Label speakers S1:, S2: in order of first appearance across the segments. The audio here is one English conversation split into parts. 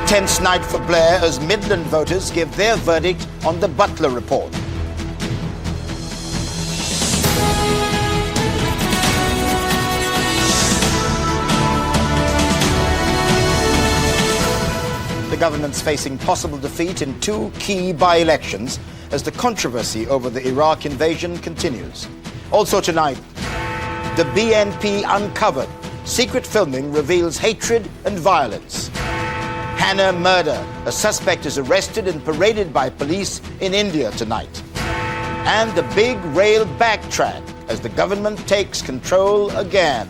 S1: tense night for Blair as Midland voters give their verdict on the Butler report. The government's facing possible defeat in two key by-elections as the controversy over the Iraq invasion continues. Also tonight, the BNP uncovered. Secret filming reveals hatred and violence. Hannah murder. A suspect is arrested and paraded by police in India tonight. And the big rail backtrack as the government takes control again.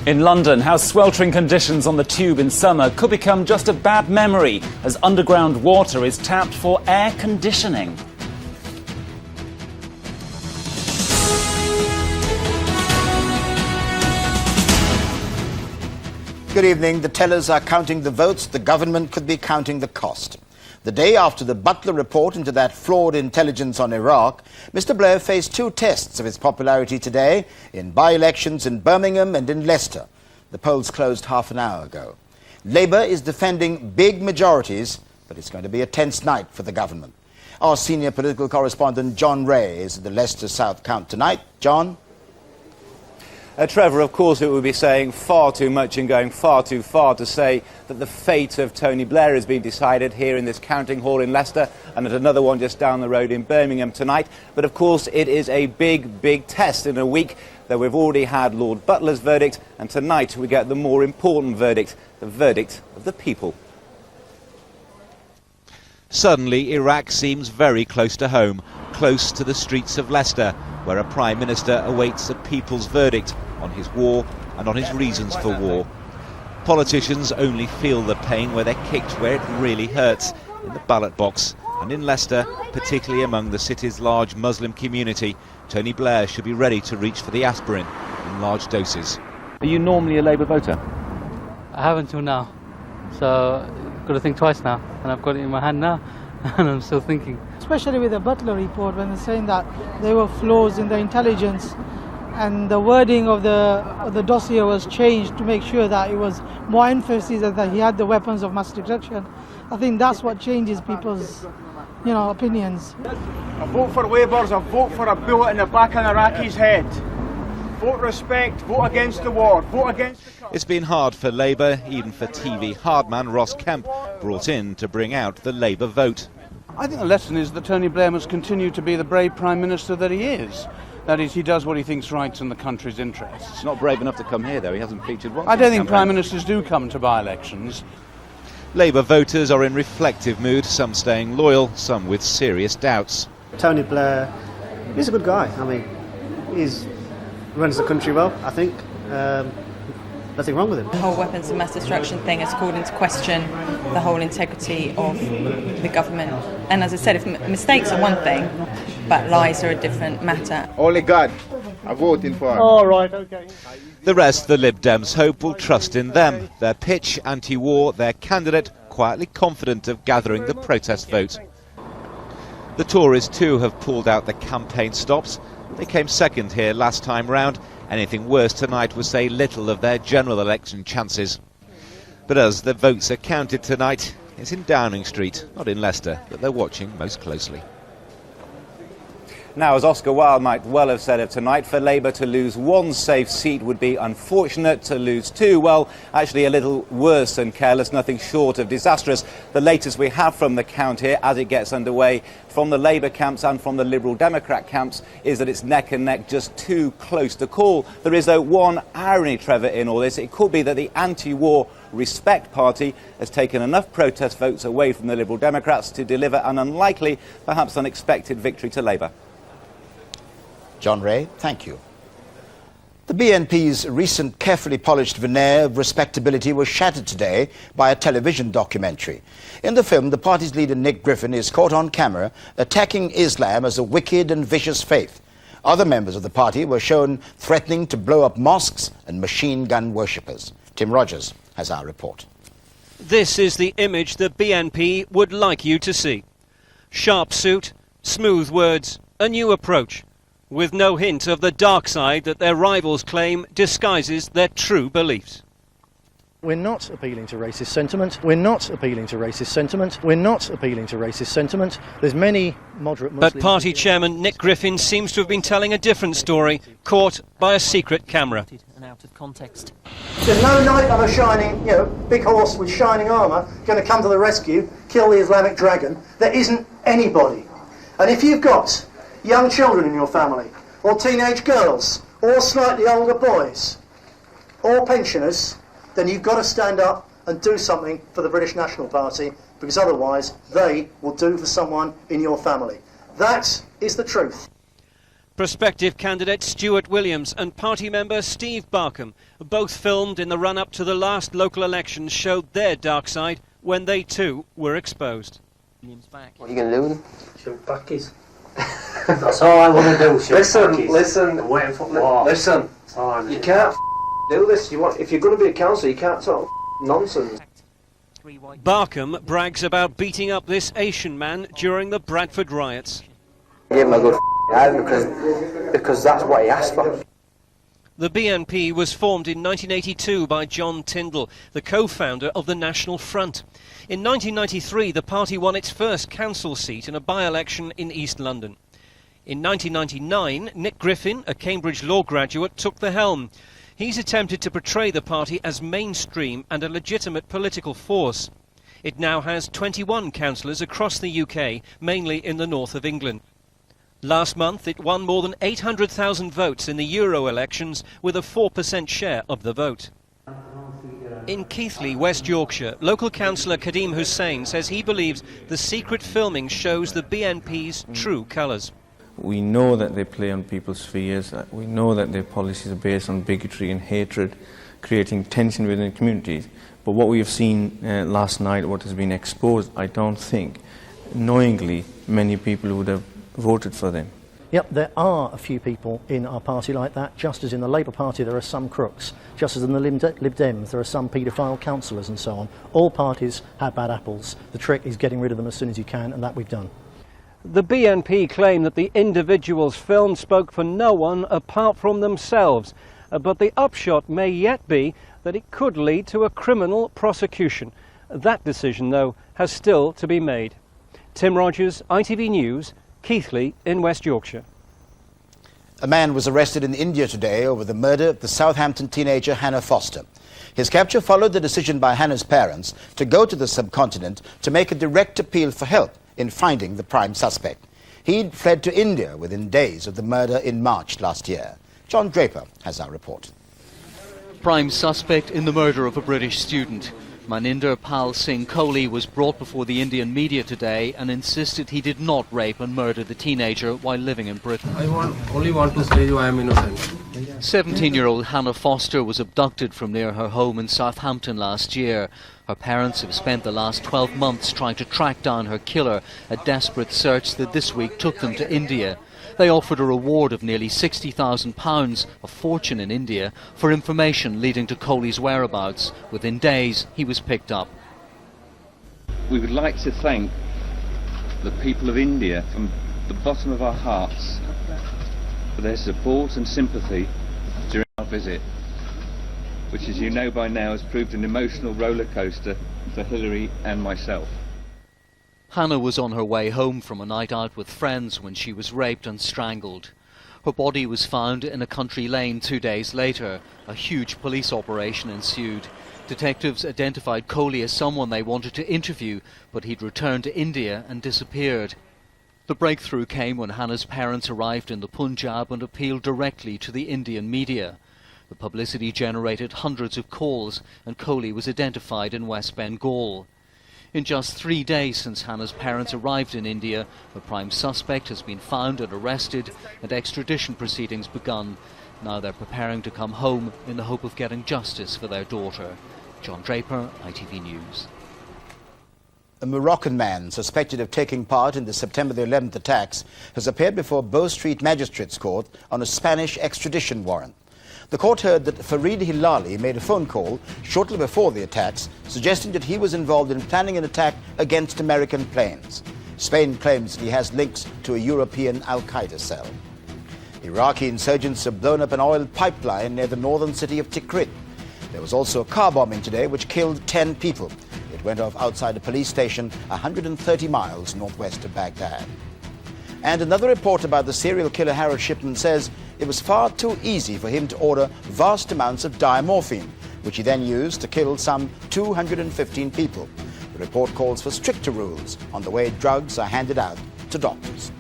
S2: In London, how sweltering conditions on the tube in summer could become just a bad memory as underground water is tapped for air conditioning.
S1: Good evening. The tellers are counting the votes. The government could be counting the cost. The day after the Butler report into that flawed intelligence on Iraq, Mr. Blair faced two tests of his popularity today in by-elections in Birmingham and in Leicester. The polls closed half an hour ago. Labour is defending big majorities, but it's going to be a tense night for the government. Our senior political correspondent John Ray is at the Leicester South count tonight. John?
S3: Trevor, of course it would be saying far too much and going far too far to say that the fate of Tony Blair has been decided here in this counting hall in Leicester and at another one just down the road in Birmingham tonight. But of course it is a big test in a week that we've already had Lord Butler's verdict, and tonight we get the more important verdict, the verdict of the people.
S4: Suddenly Iraq seems very close to home, close to the streets of Leicester, where a Prime Minister awaits a people's verdict on his war and on his reasons for war. Politicians only feel the pain where they're kicked where it really hurts, in the ballot box. And in Leicester, particularly among the city's large Muslim community, Tony Blair should be ready to reach for the aspirin in large doses.
S2: Are you normally a Labour voter?
S5: I haven't till now, so I've got to think twice now, and I've got it in my hand now, and I'm still thinking.
S6: Especially with the Butler report, when they're saying that there were flaws in the intelligence and the wording of the dossier was changed to make sure that it was more emphasis that he had the weapons of mass destruction. I think that's what changes people's, opinions.
S7: A vote for Labour is a vote for a bullet in the back of an Iraqi's head. Vote respect, vote against the war, vote against the...
S4: It's been hard for Labour, even for TV hardman Ross Kemp, brought in to bring out the Labour vote.
S8: I think the lesson is that Tony Blair must continue to be the brave Prime Minister that he is. That is, he does what he thinks right in the country's interests.
S3: He's not brave enough to come here, though. He hasn't featured once.
S8: I don't think Prime Ministers do come to by-elections.
S4: Labour voters are in reflective mood, some staying loyal, some with serious doubts.
S9: Tony Blair, he's a good guy. I mean, he runs the country well, I think. Nothing wrong with him.
S10: The whole weapons of mass destruction thing has called into question the whole integrity of the government. And as I said, if mistakes are one thing, but lies are a different matter.
S7: Only God, I'm voting for him.
S9: Oh, right, okay.
S4: The rest, the Lib Dems hope, will trust in them. Their pitch, anti-war, their candidate, quietly confident of gathering the protest vote. The Tories too have pulled out the campaign stops. They came second here last time round. Anything worse tonight would say little of their general election chances. But as the votes are counted tonight, it's in Downing Street, not in Leicester, that they're watching most closely.
S3: Now, as Oscar Wilde might well have said of tonight, for Labour to lose one safe seat would be unfortunate. To lose two, well, actually a little worse than careless, nothing short of disastrous. The latest we have from the count here, as it gets underway, from the Labour camps and from the Liberal Democrat camps, is that it's neck and neck, just too close to call. There is, though, one irony, Trevor, in all this. It could be that the anti-war Respect Party has taken enough protest votes away from the Liberal Democrats to deliver an unlikely, perhaps unexpected victory to Labour.
S1: John Ray, thank you. The BNP's recent carefully polished veneer of respectability was shattered today by a television documentary. In the film, the party's leader Nick Griffin is caught on camera attacking Islam as a wicked and vicious faith. Other members of the party were shown threatening to blow up mosques and machine gun worshippers. Tim Rogers has our report.
S11: This is the image the BNP would like you to see. Sharp suit, smooth words, a new approach, with no hint of the dark side that their rivals claim disguises their true beliefs.
S12: We're not appealing to racist sentiment. We're not appealing to racist sentiment. We're not appealing to racist sentiment. There's many moderate Muslims...
S11: But party chairman Nick Griffin seems to have been telling a different story, caught by a secret camera.
S13: And out of context.
S14: There's no knight on a shining, big horse with shining armour going to come to the rescue, kill the Islamic dragon. There isn't anybody. And if you've got young children in your family, or teenage girls, or slightly older boys, or pensioners, then you've got to stand up and do something for the British National Party, because otherwise they will do for someone in your family. That is the truth.
S11: Prospective candidate Stuart Williams and party member Steve Barkham, both filmed in the run-up to the last local elections, showed their dark side when they too were exposed.
S13: Back.
S15: What are you going to do with them?
S14: Shoot backies. That's all I want to do.
S15: Listen, you can't do this. If you're going to be a councillor, you can't talk nonsense.
S11: Barkham brags about beating up this Asian man during the Bradford riots.
S15: Give him a good because that's what he asked for.
S11: The BNP was formed in 1982 by John Tyndall, the co-founder of the National Front. In 1993, the party won its first council seat in a by-election in East London. In 1999, Nick Griffin, a Cambridge law graduate, took the helm. He's attempted to portray the party as mainstream and a legitimate political force. It now has 21 councillors across the UK, mainly in the north of England. Last month, it won more than 800,000 votes in the Euro elections with a 4% share of the vote. In Keighley, West Yorkshire, local councillor Kadim Hussain says he believes the secret filming shows the BNP's true colours.
S16: We know that they play on people's fears. We know that their policies are based on bigotry and hatred, creating tension within communities. But what we have seen last night, what has been exposed, I don't think, knowingly, many people would have voted for them.
S12: Yep, there are a few people in our party like that, just as in the Labour Party there are some crooks, just as in the Lib Dems there are some paedophile councillors and so on. All parties have bad apples. The trick is getting rid of them as soon as you can, and that we've done.
S11: The BNP claim that the individuals filmed spoke for no one apart from themselves, but the upshot may yet be that it could lead to a criminal prosecution. That decision, though, has still to be made. Tim Rogers, ITV News, Keighley in West Yorkshire.
S1: A man was arrested in India today over the murder of the Southampton teenager Hannah Foster. His capture followed the decision by Hannah's parents to go to the subcontinent to make a direct appeal for help in finding the prime suspect. He'd fled to India within days of the murder in March last year. John Draper has our report.
S17: Prime suspect in the murder of a British student. Maninder Pal Singh Kohli was brought before the Indian media today and insisted he did not rape and murder the teenager while living in Britain.
S18: I only want to say I am innocent.
S17: 17-year-old Hannah Foster was abducted from near her home in Southampton last year. Her parents have spent the last 12 months trying to track down her killer, a desperate search that this week took them to India. They offered a reward of nearly £60,000, a fortune in India, for information leading to Kohli's whereabouts. Within days, he was picked up.
S19: We would like to thank the people of India from the bottom of our hearts for their support and sympathy during our visit, which, as you know by now, has proved an emotional roller coaster for Hillary and myself.
S17: Hannah was on her way home from a night out with friends when she was raped and strangled. Her body was found in a country lane 2 days later. A huge police operation ensued. Detectives identified Kohli as someone they wanted to interview, but he'd returned to India and disappeared. The breakthrough came when Hannah's parents arrived in the Punjab and appealed directly to the Indian media. The publicity generated hundreds of calls, and Kohli was identified in West Bengal. In just 3 days since Hannah's parents arrived in India, the prime suspect has been found and arrested, and extradition proceedings begun. Now they're preparing to come home in the hope of getting justice for their daughter. John Draper, ITV News.
S1: A Moroccan man suspected of taking part in the September the 11th attacks has appeared before Bow Street Magistrates Court on a Spanish extradition warrant. The court heard that Farid Hilali made a phone call shortly before the attacks, suggesting that he was involved in planning an attack against American planes. Spain claims that he has links to a European al-Qaeda cell. Iraqi insurgents have blown up an oil pipeline near the northern city of Tikrit. There was also a car bombing today which killed 10 people. It went off outside a police station 130 miles northwest of Baghdad. And another report about the serial killer Harold Shipman says it was far too easy for him to order vast amounts of diamorphine, which he then used to kill some 215 people. The report calls for stricter rules on the way drugs are handed out to doctors.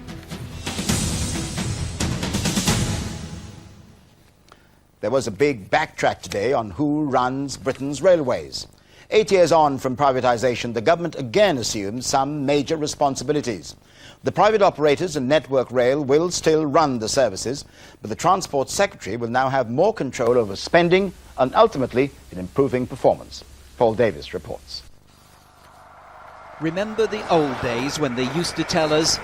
S1: There was a big backtrack today on who runs Britain's railways. 8 years on from privatisation, the government again assumes some major responsibilities. The private operators and Network Rail will still run the services, but the Transport Secretary will now have more control over spending and ultimately in improving performance. Paul Davis reports.
S20: Remember the old days when they used to tell us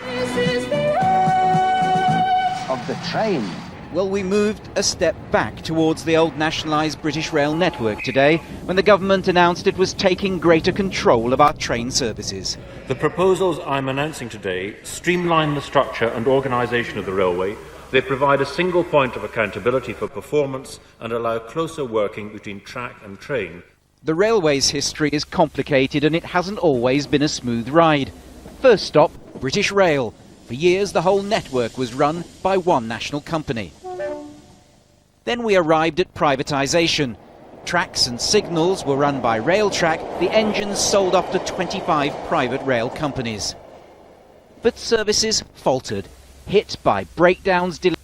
S21: of the train?
S20: Well, we moved a step back towards the old nationalised British Rail network today when the government announced it was taking greater control of our train services.
S22: The proposals I'm announcing today streamline the structure and organisation of the railway. They provide a single point of accountability for performance and allow closer working between track and train.
S20: The railway's history is complicated and it hasn't always been a smooth ride. First stop, British Rail. For years the whole network was run by one national company. Then we arrived at privatisation. Tracks and signals were run by Railtrack, the engines sold off to 25 private rail companies. But services faltered, hit by breakdowns, delays